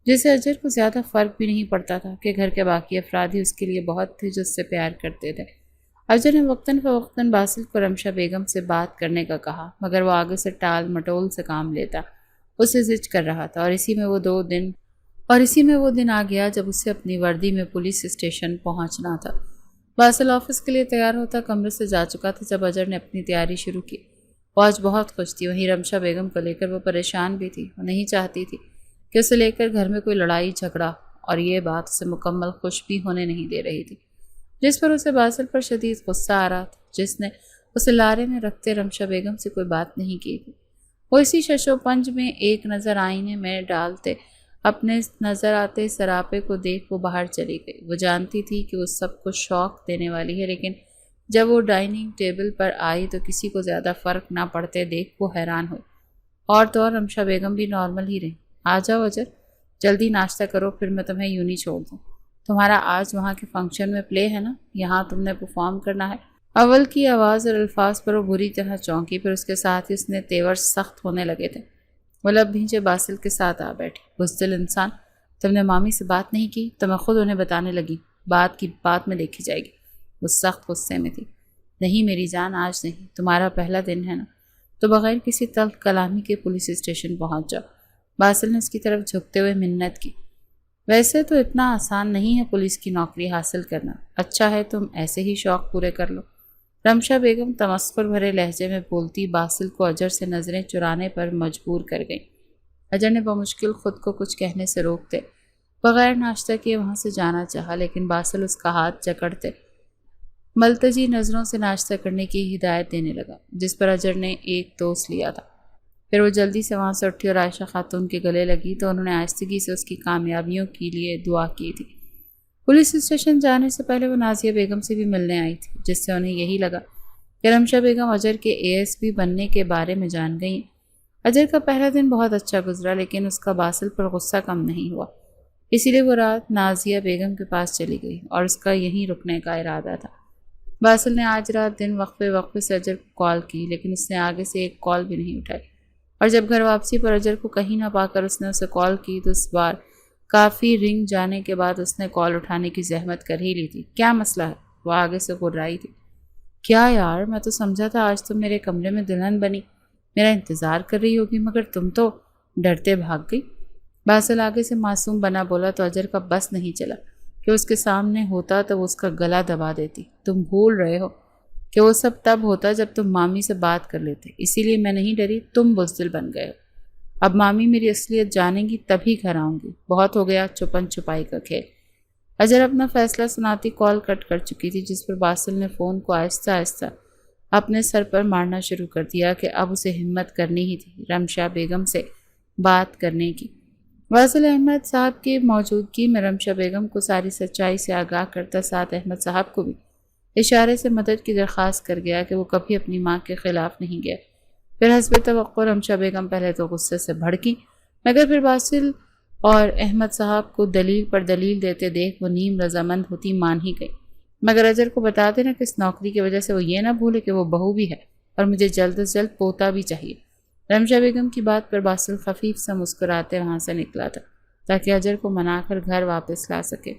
جسے اجر کو زیادہ فرق بھی نہیں پڑتا تھا کہ گھر کے باقی افراد ہی اس کے لیے بہت تھے جو اس سے پیار کرتے تھے۔ اجر نے وقتاً فوقتاً باسل کو رمشا بیگم سے بات کرنے کا کہا، مگر وہ آگے سے ٹال مٹول سے کام لیتا، اسے زج کر رہا تھا، اور اسی میں وہ دن آ گیا جب اسے اپنی وردی میں پولیس اسٹیشن پہنچنا تھا۔ باسل آفس کے لیے تیار ہوتا کمرے سے جا چکا تھا جب اجر نے اپنی تیاری شروع کی۔ وہ آج بہت خوش تھی، وہیں رمشا بیگم کو لے کر وہ پریشان بھی تھی۔ وہ نہیں چاہتی تھی کہ اسے لے کر گھر میں کوئی لڑائی جھگڑا، اور یہ بات اسے مکمل خوش بھی ہونے نہیں دے رہی تھی، جس پر اسے باسل پر شدید غصہ آ رہا تھا، جس نے اسے لارے میں رکھتے رمشا بیگم سے کوئی بات نہیں کی تھی۔ وہ اسی ششو پنج میں ایک نظر آئینے میں ڈالتے اپنے نظر آتے سراپے کو دیکھ وہ باہر چلی گئی۔ وہ جانتی تھی کہ وہ سب کو شوق دینے والی ہے، لیکن جب وہ ڈائننگ ٹیبل پر آئی تو کسی کو زیادہ فرق نہ پڑتے دیکھ وہ حیران ہوئی۔ اور تو اور رمشا بیگم بھی نارمل ہی رہی۔ آ جاؤ اجر، جلدی ناشتہ کرو، پھر میں تمہیں یوں نہیں چھوڑ دوں۔ تمہارا آج وہاں کے فنکشن میں پلے ہے نا، یہاں تم نے پرفارم کرنا ہے۔ اول کی آواز اور الفاظ پر وہ بری طرح چونکی، پھر اس کے ساتھ ہی اس نے تیور سخت ہونے لگے تھے۔ وہ لب بھینچے باسل کے ساتھ آ بیٹھی۔ بزدل انسان، تم نے مامی سے بات نہیں کی تو میں خود انہیں بتانے لگی، بات کی بات میں دیکھی جائے گی۔ وہ سخت غصے میں تھی۔ نہیں میری جان، آج نہیں، تمہارا پہلا دن ہے نا، تو بغیر کسی تلخ کلامی کے پولیس اسٹیشن پہنچ جاؤ۔ باسل نے اس کی طرف جھکتے ہوئے منت کی۔ ویسے تو اتنا آسان نہیں ہے پولیس کی نوکری حاصل کرنا، اچھا ہے تم ایسے ہی شوق پورے کر لو۔ رمشا بیگم تمسخر بھرے لہجے میں بولتی باسل کو اجر سے نظریں چرانے پر مجبور کر گئی۔ اجر نے بمشکل خود کو کچھ کہنے سے روکتے بغیر ناشتہ کیے وہاں سے جانا چاہا، لیکن باسل اس کا ہاتھ جکڑتے ملتجی نظروں سے ناشتہ کرنے کی ہدایت دینے لگا، جس پر اجر نے ایک دوست لیا تھا۔ پھر وہ جلدی سے وہاں سے اٹھی اور عائشہ خاتون کے گلے لگی تو انہوں نے آہستگی سے اس کی کامیابیوں کے لیے دعا کی تھی۔ پولیس اسٹیشن جانے سے پہلے وہ نازیہ بیگم سے بھی ملنے آئی تھی، جس سے انہیں یہی لگا کہ رمشا بیگم اجر کے ASP بننے کے بارے میں جان گئی۔ اجر کا پہلا دن بہت اچھا گزرا، لیکن اس کا باسل پر غصہ کم نہیں ہوا۔ اسی لیے وہ رات نازیہ بیگم کے پاس چلی گئی اور اس کا یہیں رکنے کا ارادہ تھا۔ باسل نے آج رات دن وقفے وقفے سے اجر کو کال کی، لیکن اس نے آگے سے ایک کال بھی نہیں اٹھائی، اور جب گھر واپسی پر اجر کو کہیں نہ پا کر اس نے اسے کال کی تو اس بار کافی رنگ جانے کے بعد اس نے کال اٹھانے کی زحمت کر ہی لی تھی۔ کیا مسئلہ ہے؟ وہ آگے سے غرائی تھی۔ کیا یار، میں تو سمجھا تھا آج تم میرے کمرے میں دلہن بنی میرا انتظار کر رہی ہوگی، مگر تم تو ڈرتے بھاگ گئی۔ باسل آگے سے معصوم بنا بولا تو اجر کا بس نہیں چلا کہ اس کے سامنے ہوتا تو وہ اس کا گلا دبا دیتی۔ تم بھول رہے ہو کہ وہ سب تب ہوتا جب تم مامی سے بات کر لیتے، اسی لیے میں نہیں ڈری، تم بزدل بن گئے ہو۔ اب مامی میری اصلیت جانیں گی تبھی گھر آؤں گی، بہت ہو گیا چھپن چھپائی کا کھیل۔ اجر اپنا فیصلہ سناتی کال کٹ کر چکی تھی، جس پر باسل نے فون کو آہستہ آہستہ اپنے سر پر مارنا شروع کر دیا کہ اب اسے ہمت کرنی ہی تھی رمشا بیگم سے بات کرنے کی۔ باسل احمد صاحب کی موجودگی میں رمشا بیگم کو ساری سچائی سے آگاہ کرتا ساتھ احمد صاحب کو بھی اشارے سے مدد کی درخواست کر گیا کہ وہ کبھی اپنی ماں کے خلاف نہیں گیا۔ پھر حسب توقع رمشا بیگم پہلے تو غصے سے بھڑکی، مگر پھر باسل اور احمد صاحب کو دلیل پر دلیل دیتے دیکھ وہ نیم رضامند ہوتی مان ہی گئی۔ مگر اجر کو بتا دینا کہ اس نوکری کی وجہ سے وہ یہ نہ بھولے کہ وہ بہو بھی ہے اور مجھے جلد از جلد پوتا بھی چاہیے۔ رمشا بیگم کی بات پر باسل خفیف سا مسکراتے وہاں سے نکلا تھا تاکہ اجر کو منا کر گھر واپس لا سکے۔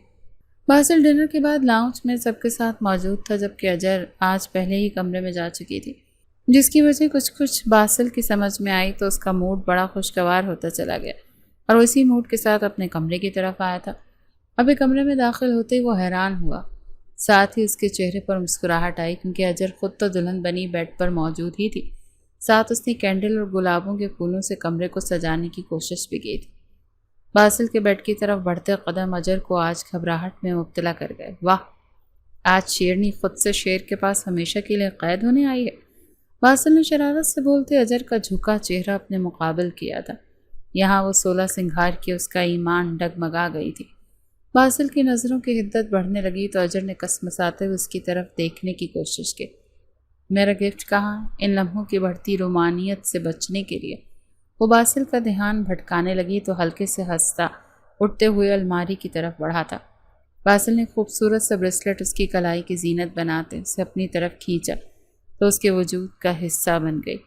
باسل ڈنر کے بعد لاؤنج میں سب کے ساتھ موجود تھا، جبکہ اجر آج پہلے ہی کمرے میں جا چکی تھی، جس کی وجہ کچھ باسل کی سمجھ میں آئی تو اس کا موڈ بڑا خوشگوار ہوتا چلا گیا اور اسی موڈ کے ساتھ اپنے کمرے کی طرف آیا تھا۔ ابھی کمرے میں داخل ہوتے ہی وہ حیران ہوا، ساتھ ہی اس کے چہرے پر مسکراہٹ آئی کیونکہ اجر خود تو دلہن بنی بیڈ پر موجود ہی تھی، ساتھ اس نے کینڈل اور گلابوں کے پھولوں سے کمرے کو سجانے کی کوشش بھی کی تھی۔ باسل کے بیڈ کی طرف بڑھتے قدم اجر کو آج گھبراہٹ میں مبتلا کر گئے۔ واہ، آج شیرنی خود سے شیر کے پاس ہمیشہ کے لیے قید ہونے آئی ہے، باسل نے شرارت سے بولتے اجر کا جھکا چہرہ اپنے مقابل کیا تھا۔ یہاں وہ 16 سنگھار کی اس کا ایمان ڈگمگا گئی تھی۔ باسل کی نظروں کی حدت بڑھنے لگی تو اجر نے کسمساتے ہوئے اس کی طرف دیکھنے کی کوشش کی۔ میرا گفٹ کہاں؟ ان لمحوں کی بڑھتی رومانیت سے بچنے کے لیے وہ باسل کا دھیان بھٹکانے لگی تو ہلکے سے ہنستا اٹھتے ہوئے الماری کی طرف بڑھا تھا۔ باسل نے خوبصورت سا بریسلٹ اس کی کلائی کی زینت بناتے اسے اپنی طرف کھینچا تو اس کے وجود کا حصہ بن گئی۔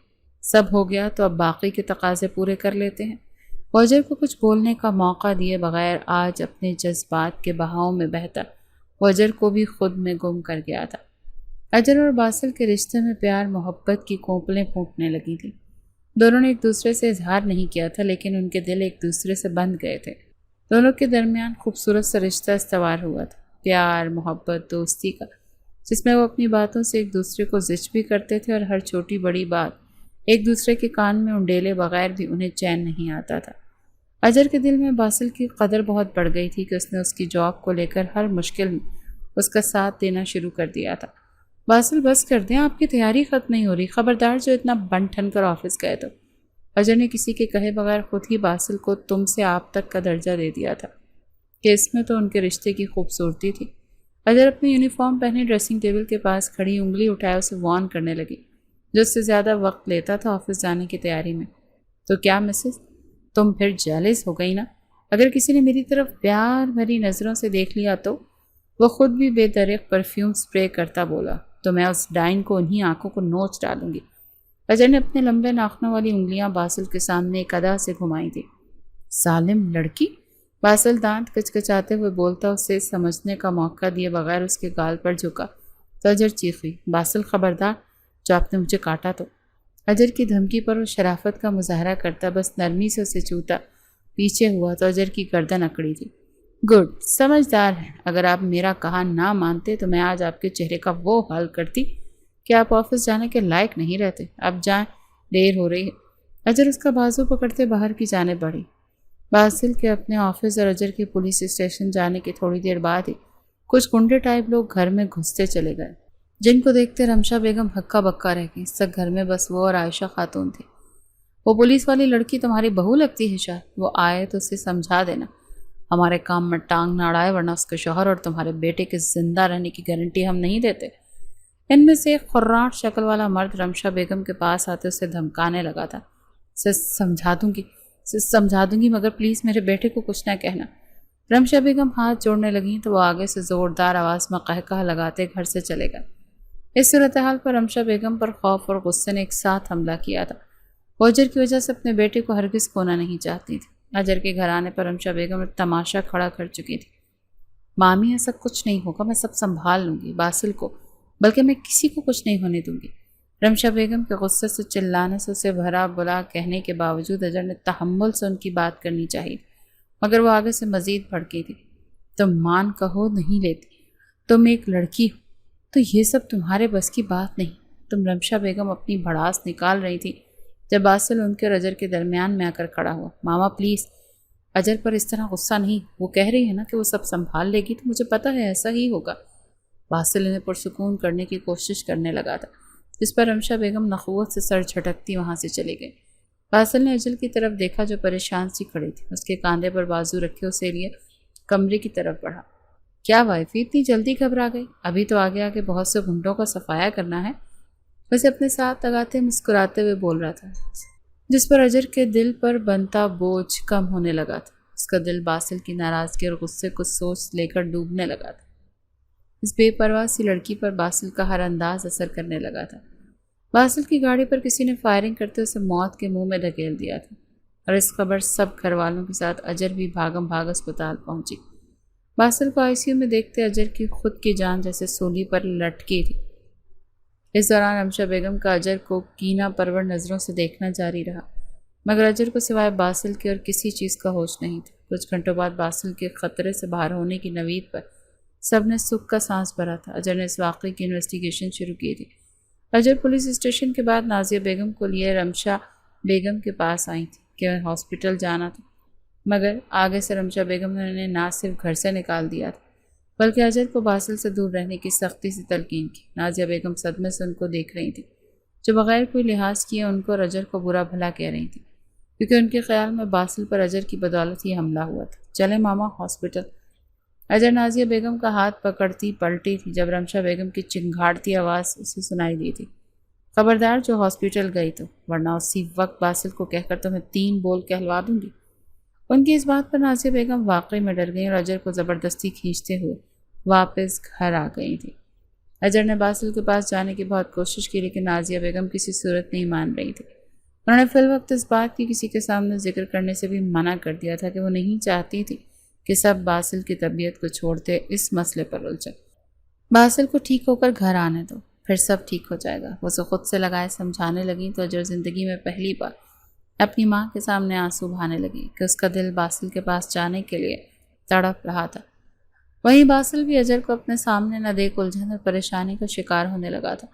سب ہو گیا تو اب باقی کے تقاضے پورے کر لیتے ہیں۔ وہ اجر کو کچھ بولنے کا موقع دیے بغیر آج اپنے جذبات کے بہاؤ میں بہتا وہ اجر کو بھی خود میں گم کر گیا تھا۔ اجر اور باسل کے رشتے میں پیار محبت کی کونپلیں پھوٹنے لگی تھیں۔ دونوں نے ایک دوسرے سے اظہار نہیں کیا تھا، لیکن ان کے دل ایک دوسرے سے بندھ گئے تھے۔ دونوں کے درمیان خوبصورت سا رشتہ استوار ہوا تھا، پیار محبت دوستی کا، جس میں وہ اپنی باتوں سے ایک دوسرے کو زچ بھی کرتے تھے اور ہر چھوٹی بڑی بات ایک دوسرے کے کان میں انڈیلے بغیر بھی انہیں چین نہیں آتا تھا۔ اجر کے دل میں باسل کی قدر بہت بڑھ گئی تھی کہ اس نے اس کی جاب کو لے کر ہر مشکل میں اس کا ساتھ دینا شروع کر دیا تھا۔ باسل بس کر دیں، آپ کی تیاری ختم نہیں ہو رہی، خبردار جو اتنا بن ٹھن کر آفس گئے تو۔ اجر نے کسی کے کہے بغیر خود ہی باسل کو تم سے آپ تک کا درجہ دے دیا تھا کہ اس میں تو ان کے رشتے کی خوبصورتی تھی۔ اجر اپنی یونیفارم پہنے ڈریسنگ ٹیبل کے پاس کھڑی انگلی اٹھائے اسے وارن کرنے لگی، جو اس سے زیادہ وقت لیتا تھا آفس جانے کی تیاری میں۔ تو کیا مسز، تم پھر جیلس ہو گئی نا؟ اگر کسی نے میری طرف پیار بھری نظروں سے دیکھ لیا تو؟ وہ خود بھی بے دریغ پرفیوم سپرے کرتا بولا، تو میں اس ڈائن کو انہی آنکھوں کو نوچ ڈالوں گی۔ اجر نے اپنے لمبے ناخنوں والی انگلیاں باسل کے سامنے ایک ادا سے گھمائی تھی۔ ظالم لڑکی، باسل دانت کچکچاتے ہوئے بولتا اسے سمجھنے کا موقع دیے بغیر اس کے گال پر جھکا تو اجر چیخی، باسل خبردار، جو آپ نے مجھے کاٹا تو۔ اجر کی دھمکی پر وہ شرافت کا مظاہرہ کرتا بس نرمی سے اسے چوتا پیچھے ہوا تو اجر کی گردن اکڑی تھی۔ گڈ، سمجھدار ہے، اگر آپ میرا کہا نہ مانتے تو میں آج آپ کے چہرے کا وہ حال کرتی کہ آپ آفس جانے کے لائق نہیں رہتے۔ اب جائیں، دیر ہو رہی ہے۔ اجر اس کا بازو پکڑتے باہر کی جانب بڑھی۔ باسل کے اپنے آفس اور اجر کے پولیس اسٹیشن جانے کی تھوڑی دیر بعد ہی کچھ گنڈے ٹائپ لوگ گھر میں گھستے چلے گئے، جن کو دیکھتے رمشا بیگم ہکا بکا رہ گئی۔ اس تک گھر میں بس وہ اور عائشہ خاتون تھی۔ وہ پولیس والی لڑکی تمہاری بہو لگتی ہے شاید، وہ آئے تو اسے سمجھا دینا ہمارے کام میں ٹانگ نہ اڑائے، ورنہ اس کے شوہر اور تمہارے بیٹے کے زندہ رہنے کی گارنٹی ہم نہیں دیتے۔ ان میں سے ایک خراٹ شکل والا مرد رمشا بیگم کے پاس آتے اسے دھمکانے لگا تھا۔ سمجھا دوں گی مگر پلیز میرے بیٹے کو کچھ نہ کہنا۔ رمشا بیگم ہاتھ جوڑنے لگیں تو وہ آگے سے زوردار آواز میں قہقہ لگاتے گھر سے چلے گئے۔ اس صورتحال پر رمشا بیگم پر خوف اور غصے نے ایک ساتھ حملہ کیا تھا۔ وہ اجر کی وجہ سے اپنے بیٹے کو ہرگز کھونا نہیں چاہتی تھی۔ اجر کے گھر آنے پر رمشا بیگم ایک تماشا کھڑا کر چکی تھی۔ مامی ایسا کچھ نہیں ہوگا، میں سب سنبھال لوں گی باسل کو، بلکہ میں کسی کو کچھ نہیں ہونے دوں گی۔ رمشا بیگم کے غصے سے چلانے سے اسے بھرا بلا کہنے کے باوجود اجر نے تحمل سے ان کی بات کرنی چاہیے، مگر وہ آگے سے مزید بھڑکی تھی۔ تم مان کہو نہیں لیتی، تم ایک لڑکی ہو تو یہ سب تمہارے بس کی بات نہیں۔ تم رمشا بیگم اپنی بھڑاس نکال رہی تھی جب باسل ان کے اور اجر کے درمیان میں آ کر کھڑا ہوا۔ ماما پلیز، اجر پر اس طرح غصہ نہیں، وہ کہہ رہی ہے نا کہ وہ سب سنبھال لے گی، تو مجھے پتہ ہے ایسا ہی ہوگا۔ باسل انہیں پرسکون کرنے کی کوشش کرنے لگا تھا، جس پر رمشا بیگم نخوت سے سر جھٹکتی وہاں سے چلی گئی۔ باسل نے اجل کی طرف دیکھا جو پریشان سی کھڑی تھی، اس کے کاندھے پر بازو رکھے اسے لیے کمرے کی طرف بڑھا۔ کیا وائفی اتنی جلدی گھبرا گئی؟ ابھی تو آگے آگے بہت سے گھنٹوں کا صفایا کرنا ہے۔ ویسے اپنے ساتھ لگاتے مسکراتے ہوئے بول رہا تھا، جس پر اجر کے دل پر بنتا بوجھ کم ہونے لگا تھا۔ اس کا دل باسل کی ناراضگی اور غصے کو سوچ لے کر ڈوبنے لگا تھا۔ اس بے پرواہ سی لڑکی پر باسل کا ہر انداز اثر کرنے لگا تھا۔ باسل کی گاڑی پر کسی نے فائرنگ کرتے اسے موت کے منہ میں دھکیل دیا تھا، اور اس خبر سب گھر والوں کے ساتھ اجر بھی بھاگم بھاگ اسپتال پہنچی۔ باسل کو ICU میں دیکھتے اجر کی خود کی جان جیسے سولی پر لٹکی تھی۔ اس دوران رمشا بیگم کا اجر کو کینہ پرور نظروں سے دیکھنا جاری رہا، مگر اجر کو سوائے باسل کے اور کسی چیز کا ہوش نہیں تھا۔ کچھ گھنٹوں بعد باسل کے خطرے سے باہر ہونے کی نوید پر سب نے سکھ کا سانس بھرا تھا۔ اجر نے اس واقعے کی انویسٹیگیشن شروع کی تھی۔ اجر پولیس اسٹیشن کے بعد نازیہ بیگم کو لیے رمشا بیگم کے پاس آئی تھی کہ انہیں ہاسپٹل جانا تھا، مگر آگے سے رمشا بیگم نے انہیں نہ صرف گھر سے نکال دیا تھا بلکہ اجر کو باسل سے دور رہنے کی سختی سے تلقین کی۔ نازیہ بیگم صدمے سے ان کو دیکھ رہی تھی، جو بغیر کوئی لحاظ کیے ان کو اور اجر کو برا بھلا کہہ رہی تھی، کیونکہ ان کے خیال میں باسل پر اجر کی بدولت ہی حملہ ہوا تھا۔ چلے ماما ہاسپٹل۔ اجر نازیہ بیگم کا ہاتھ پکڑتی پلٹی تھی جب رمشا بیگم کی چنگھاڑتی آواز اسے سنائی دی تھی، خبردار جو ہاسپٹل گئی تو، ورنہ اسی وقت باسل کو کہہ کر تمہیں 3 بول کہلوا دوں گی۔ ان کی اس بات پر نازیہ بیگم واقعی میں ڈر گئیں اور اجر کو زبردستی کھینچتے ہوئے واپس گھر آ گئی تھی۔ اجر نے باسل کے پاس جانے کی بہت کوشش کی، لیکن نازیہ بیگم کسی صورت نہیں مان رہی تھی۔ انہوں نے فی الوقت اس بات کی کسی کے سامنے ذکر کرنے سے بھی منع کر دیا تھا کہ وہ نہیں چاہتی تھی کہ سب باسل کی طبیعت کو چھوڑتے اس مسئلے پر الجھیں۔ باسل کو ٹھیک ہو کر گھر آنے دو، پھر سب ٹھیک ہو جائے گا۔ وہ اسے خود سے لگائے سمجھانے لگیں تو اجر زندگی میں پہلی بار اپنی ماں کے سامنے آنسو بہانے لگی کہ اس کا دل باسل کے پاس جانے کے لیے تڑپ رہا تھا۔ وہیں باسل بھی اجر کو اپنے سامنے نہ دیکھ الجھن اور پریشانی کا شکار ہونے لگا تھا۔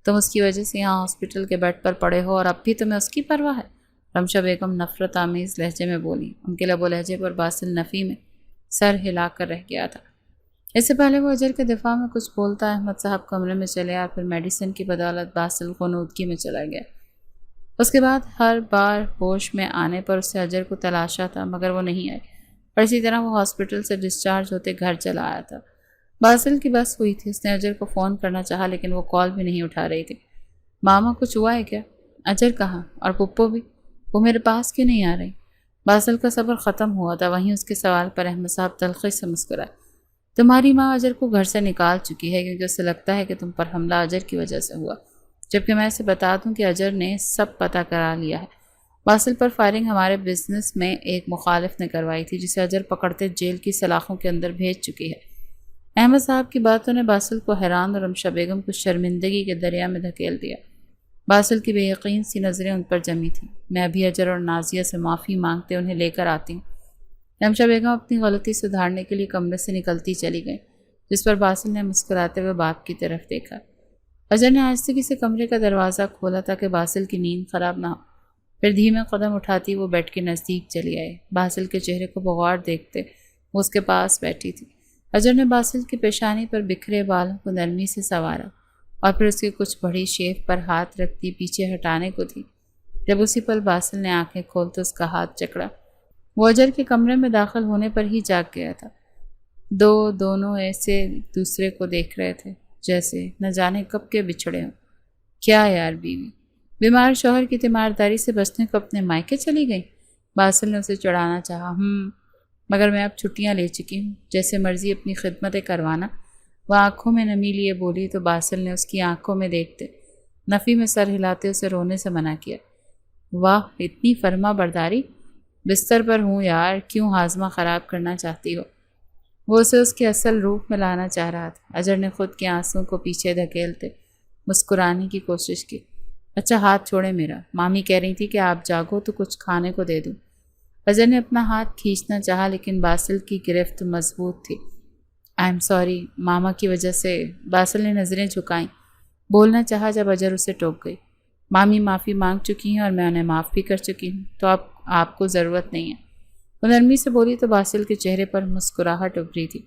تم اس کی وجہ سے یہاں ہاسپٹل کے بیڈ پر پڑے ہو اور اب بھی تمہیں اس کی پرواہ ہے؟ رمشا بیگم نفرت آمیز لہجے میں بولی۔ ان کے لب و لہجے پر باسل نفی میں سر ہلا کر رہ گیا تھا۔ اس سے پہلے وہ اجر کے دفاع میں کچھ بولتا احمد صاحب کمرے میں چلے اور پھر میڈیسن کی بدولت باسل غنودگی میں چلا گیا۔ اس کے بعد ہر بار ہوش میں آنے پر اسے اجر کو تلاشا تھا، مگر وہ نہیں آئی، اور اسی طرح وہ ہاسپٹل سے ڈسچارج ہوتے گھر چلا آیا تھا۔ باسل کی بس ہوئی تھی، اس نے اجر کو فون کرنا چاہا لیکن وہ کال بھی نہیں اٹھا رہی تھی۔ ماما کچھ ہوا ہے کیا؟ اجر کہاں؟ اور پپو بھی؟ وہ میرے پاس کیوں نہیں آ رہی؟ باسل کا صبر ختم ہوا تھا، وہیں اس کے سوال پر احمد صاحب تلخی سے مسکرائے۔ تمہاری ماں اجر کو گھر سے نکال چکی ہے کیونکہ اسے لگتا ہے کہ تم پر حملہ اجر کی وجہ سے ہوا، جبکہ میں اسے بتا دوں کہ اجر نے سب پتہ کرا لیا ہے۔ باسل پر فائرنگ ہمارے بزنس میں ایک مخالف نے کروائی تھی، جسے اجر پکڑتے جیل کی سلاخوں کے اندر بھیج چکی ہے۔ احمد صاحب کی باتوں نے باسل کو حیران اور رمشا بیگم کو شرمندگی کے دریا میں دھکیل دیا۔ باسل کی بے یقین سی نظریں ان پر جمی تھیں۔ میں ابھی اجر اور نازیہ سے معافی مانگتے انہیں لے کر آتی ہوں۔ رمشا بیگم اپنی غلطی سدھارنے کے لیے کمرے سے نکلتی چلی گئی، جس پر باسل نے مسکراتے ہوئے باپ کی طرف دیکھا۔ اجر نے آہستگی سے کمرے کا دروازہ کھولا تاکہ باسل کی نیند خراب نہ ہو، پھر دھیمے قدم اٹھاتی وہ بیڈ کے نزدیک چلی آئی۔ باسل کے چہرے کو بغور دیکھتے وہ اس کے پاس بیٹھی تھی۔ اجر نے باسل کی پیشانی پر بکھرے بالوں کو نرمی سے سنوارا اور پھر اس کی کچھ بڑی شیف پر ہاتھ رکھتی پیچھے ہٹانے کو تھی۔ جب اسی پل باسل نے آنکھیں کھول تو اس کا ہاتھ جکڑا۔ وہ اجر کے کمرے میں داخل ہونے پر ہی جاگ گیا تھا۔ دونوں ایسے دوسرے کو دیکھ رہے تھے جیسے نہ جانے کب کے بچھڑے ہوں۔ کیا یار بیوی بیمار شوہر کی تیمارداری سے بچنے کو اپنے مائکے چلی گئی؟ باسل نے اسے چڑھانا چاہا۔ مگر میں اب چھٹیاں لے چکی ہوں، جیسے مرضی اپنی خدمتیں کروانا۔ وہ آنکھوں میں نمی لیے بولی تو باسل نے اس کی آنکھوں میں دیکھتے نفی میں سر ہلاتے اسے رونے سے منع کیا۔ واہ، اتنی فرما برداری! بستر پر ہوں یار، کیوں ہاضمہ خراب کرنا چاہتی ہو؟ وہ اسے اس کے اصل روپ میں لانا چاہ رہا تھا۔ اجر نے خود کے آنسوں کو پیچھے دھکیلتے مسکرانے کی کوشش کی۔ اچھا ہاتھ چھوڑے میرا، مامی کہہ رہی تھی کہ آپ جاگو تو کچھ کھانے کو دے دوں۔ اجر نے اپنا ہاتھ کھینچنا چاہا لیکن باسل کی گرفت مضبوط تھی۔ آئی ایم سوری، ماما کی وجہ سے۔ باسل نے نظریں جھکائیں، بولنا چاہا جب اجر اسے ٹوک گئی۔ مامی معافی مانگ چکی ہیں اور میں انہیں معاف بھی کر چکی ہوں، تو اب آپ کو ضرورت نہیں ہے، وہ نرمی سے بولی تو باسل کے چہرے پر مسکراہٹ ابھری تھی۔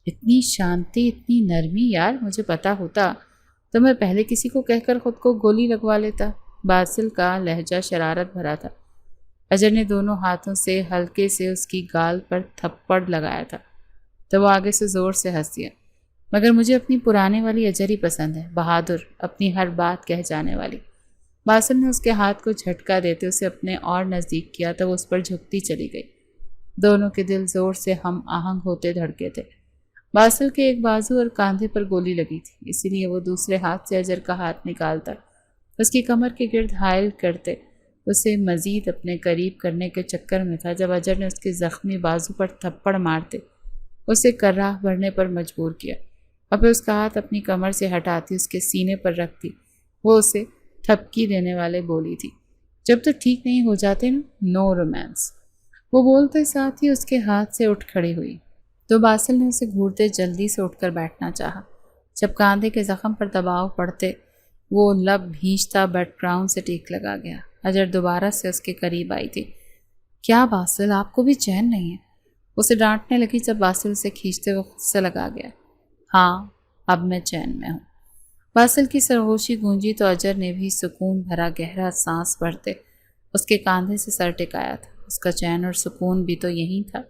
اتنی شانتی، اتنی نرمی، یار مجھے پتا ہوتا تو میں پہلے کسی کو کہہ کر خود کو گولی لگوا لیتا۔ باسل کا لہجہ شرارت بھرا تھا۔ اجر نے دونوں ہاتھوں سے ہلکے سے اس کی گال پر تھپڑ لگایا تھا تو وہ آگے سے زور سے ہنس دیا۔ مگر مجھے اپنی پرانے والی اجر ہی پسند ہے، بہادر، اپنی ہر بات کہہ جانے والی۔ باسل نے اس کے ہاتھ کو جھٹکا دیتے اسے اپنے اور نزدیک کیا تو وہ اس پر جھکتی چلی گئی۔ دونوں کے دل زور سے ہم آہنگ ہوتے دھڑکے تھے۔ باسل کے ایک بازو اور کاندھے پر گولی لگی تھی، اسی لیے وہ دوسرے ہاتھ سے اجر کا ہاتھ نکالتا اس کی کمر کے گرد حائل کرتے اسے مزید اپنے قریب کرنے کے چکر میں تھا جب اجر نے اس کے زخمی بازو پر تھپڑ مارتے اسے کراہ بھرنے پر مجبور کیا اور پھر اس کا ہاتھ اپنی کمر سے ہٹاتی اس کے سینے پر رکھتی وہ اسے تھپکی دینے والے بولی تھی، جب تو ٹھیک نہیں ہو جاتے نا، نو رومانس۔ وہ بولتے ساتھ ہی اس کے ہاتھ سے اٹھ کھڑی ہوئی تو باسل نے اسے گھورتے جلدی سے اٹھ کر بیٹھنا چاہا۔ جب کاندھے کے زخم پر دباؤ پڑتے وہ لب بھینچتا بیڈ گراؤنڈ سے ٹیک لگا گیا۔ اجر دوبارہ سے اس کے قریب آئی تھی۔ کیا باسل، آپ کو بھی چین نہیں ہے؟ اسے ڈانٹنے لگی جب باسل سے کھینچتے وہ خود سے لگا گیا۔ ہاں، اب میں چین میں ہوں۔ باسل کی سرگوشی گونجی تو اجر نے بھی سکون بھرا گہرا سانس بھرتے اس کے کاندھے سے سر ٹکایا تھا۔ اس کا چین اور سکون بھی تو یہی تھا۔